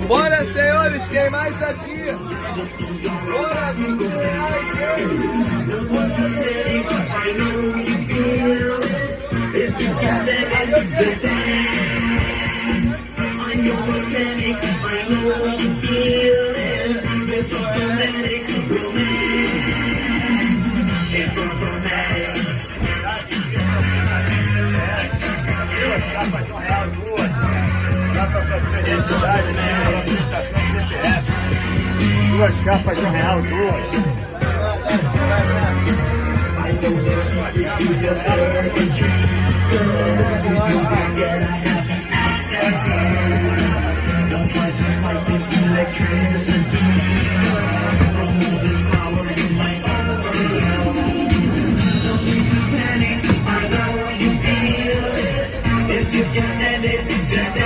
Bora, senhores, quem mais aqui? Bora, 20 reais, Duas capas de R$1, duas. Just stand it, just